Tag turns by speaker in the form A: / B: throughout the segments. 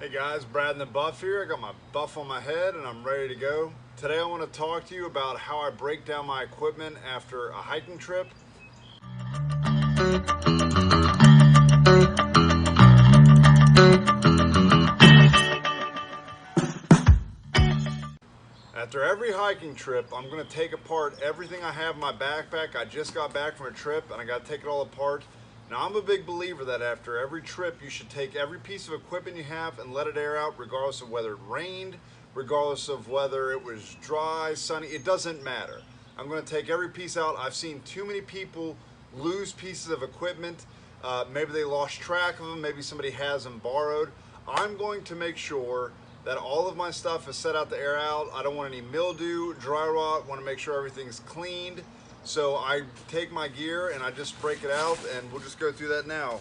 A: Hey guys, Brad and the Buff here. I got my buff on my head and I'm ready to go. Today I want to talk to you about how I break down my equipment after a hiking trip. After every hiking trip, I'm going to take apart everything I have in my backpack. I just got back from a trip and I got to take it all apart. Now, I'm a big believer that after every trip, you should take every piece of equipment you have and let it air out, regardless of whether it rained, regardless of whether it was dry, sunny. It doesn't matter. I'm going to take every piece out. I've seen too many people lose pieces of equipment. Maybe they lost track of them. Maybe somebody has them borrowed. I'm going to make sure that all of my stuff is set out to air out. I don't want any mildew, dry rot. I want to make sure everything's cleaned. So I take my gear and I just break it out, and we'll just go through that now.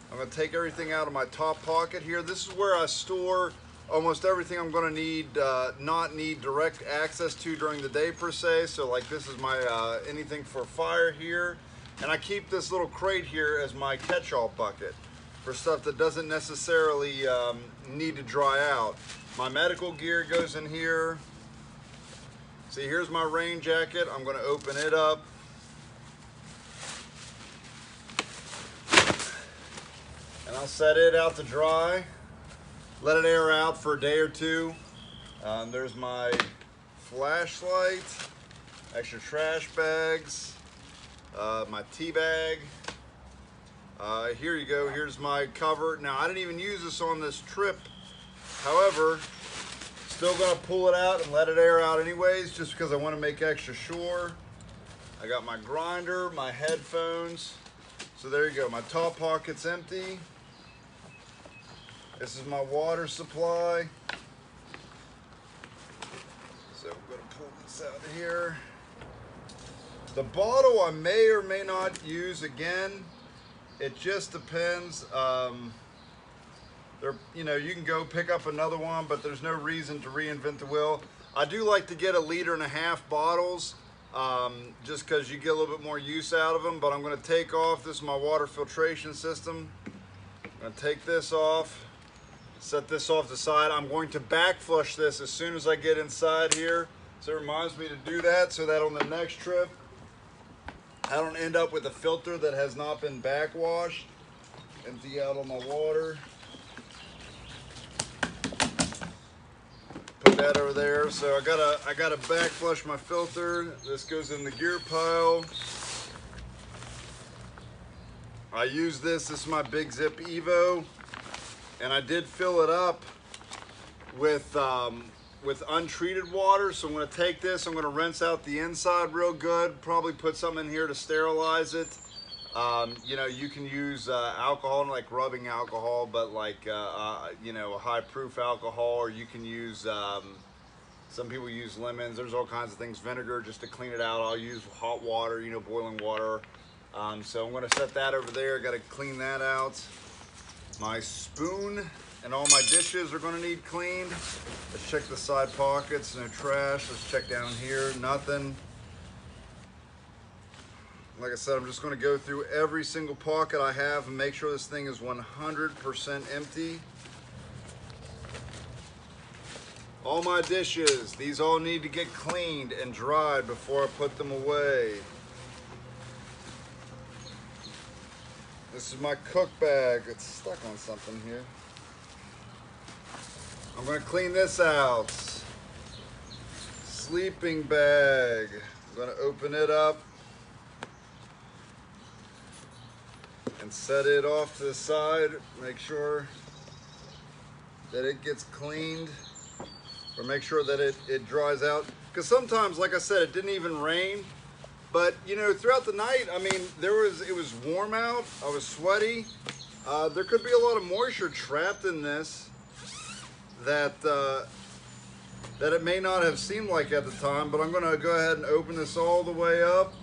A: I'm going to take everything out of my top pocket here. This is where I store almost everything I'm going to need, not need direct access to during the day per se. So like this is my anything for fire here. And I keep this little crate here as my catch-all bucket for stuff that doesn't necessarily need to dry out. My medical gear goes in here. See, here's my rain jacket. I'm going to open it up. And I'll set it out to dry. Let it air out for a day or two. There's my flashlight, extra trash bags, my tea bag. Here you go, here's my cover. Now, I didn't even use this on this trip. However, still gonna pull it out and let it air out anyways, just because I want to make extra sure. I got my grinder, my headphones. So there you go, my top pocket's empty. This is my water supply. So I'm gonna pull this out of here. The bottle I may or may not use again. It just depends. You know, you can go pick up another one, but there's no reason to reinvent the wheel. I do like to get 1.5 liter bottles, just because you get a little bit more use out of them. But I'm going to take off. This is my water filtration system. I'm going to take this off, set this off the side. I'm going to back flush this as soon as I get inside here. So it reminds me to do that so that on the next trip, I don't end up with a filter that has not been backwashed. Empty out all my water. Put that over there. So I gotta back flush my filter. This goes in the gear pile. I use this is my Big Zip Evo, and I did fill it up with untreated water. So I'm going to take this, I'm going to rinse out the inside real good, probably put something in here to sterilize it. You know, you can use alcohol, like rubbing alcohol, but like you know, a high proof alcohol, or you can use some people use lemons. There's all kinds of things, vinegar, just to clean it out. I'll use hot water, you know, boiling water. So I'm going to set that over there. Got to clean that out. My spoon and all my dishes are going to need cleaned. Let's check the side pockets, no trash. Let's check down here, nothing. Like I said, I'm just going to go through every single pocket I have and make sure this thing is 100% empty. All my dishes, these all need to get cleaned and dried before I put them away. This is my cook bag. It's stuck on something here. I'm going to clean this out. Sleeping bag. I'm going to open it up and set it off to the side. Make sure that it gets cleaned, or make sure that it dries out. Because sometimes, like I said, it didn't even rain. But, you know, throughout the night, I mean, it was warm out. I was sweaty. There could be a lot of moisture trapped in this that it may not have seemed like at the time, but I'm going to go ahead and open this all the way up.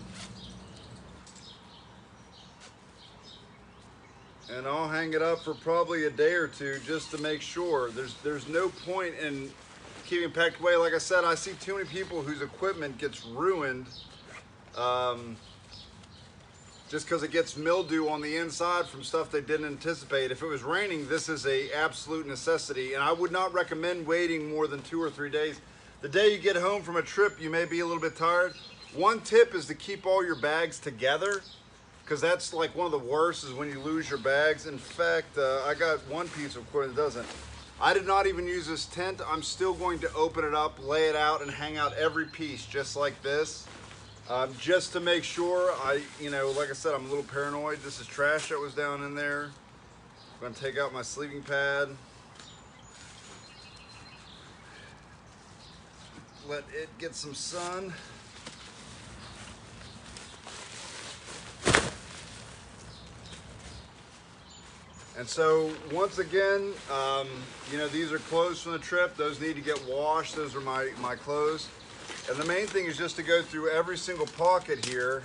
A: And I'll hang it up for probably a day or two just to make sure. There's no point in keeping it packed away. Like I said, I see too many people whose equipment gets ruined just because it gets mildew on the inside from stuff they didn't anticipate. If it was raining, this is a absolute necessity, and I would not recommend waiting more than 2 or 3 days. The day you get home from a trip, you may be a little bit tired. One tip is to keep all your bags together, because that's like one of the worst is when you lose your bags. In fact, I got one piece of equipment that doesn't. I did not even use this tent. I'm still going to open it up, lay it out, and hang out every piece just like this. Just to make sure. Like I said, I'm a little paranoid. This is trash that was down in there. I'm gonna take out my sleeping pad. Let it get some sun. And so once again, these are clothes from the trip. Those need to get washed. Those are my clothes. And the main thing is just to go through every single pocket here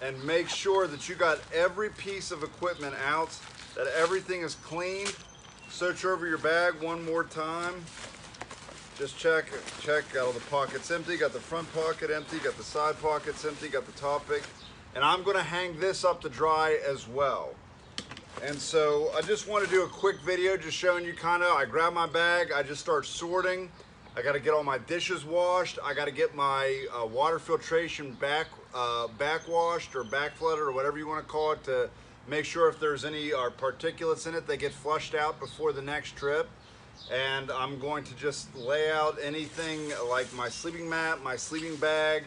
A: and make sure that you got every piece of equipment out, that everything is cleaned. Search over your bag one more time. Just check, got all the pockets empty, got the front pocket empty, got the side pockets empty, got the topic. And I'm gonna hang this up to dry as well. And so I just want to do a quick video just showing you I grab my bag, I just start sorting. I gotta get all my dishes washed. I gotta get my water filtration backwashed or backflooded or whatever you wanna call it, to make sure if there's any particulates in it, they get flushed out before the next trip. And I'm going to just lay out anything like my sleeping mat, my sleeping bag,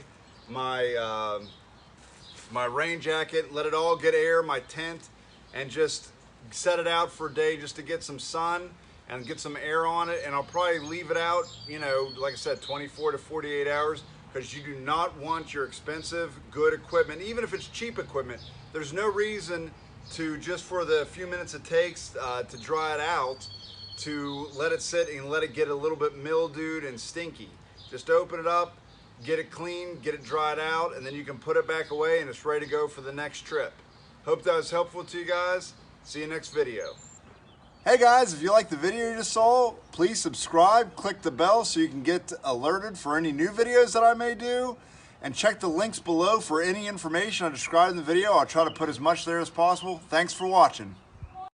A: my rain jacket, let it all get air, my tent, and just set it out for a day just to get some sun and get some air on it. And I'll probably leave it out, like I said, 24 to 48 hours, because you do not want your expensive, good equipment, even if it's cheap equipment, there's no reason to, just for the few minutes it takes to dry it out, to let it sit and let it get a little bit mildewed and stinky. Just open it up, get it clean, get it dried out, and then you can put it back away and it's ready to go for the next trip. Hope that was helpful to you guys. See you next video. Hey guys, if you like the video you just saw, please subscribe, click the bell so you can get alerted for any new videos that I may do, and check the links below for any information I described in the video. I'll try to put as much there as possible. Thanks for watching.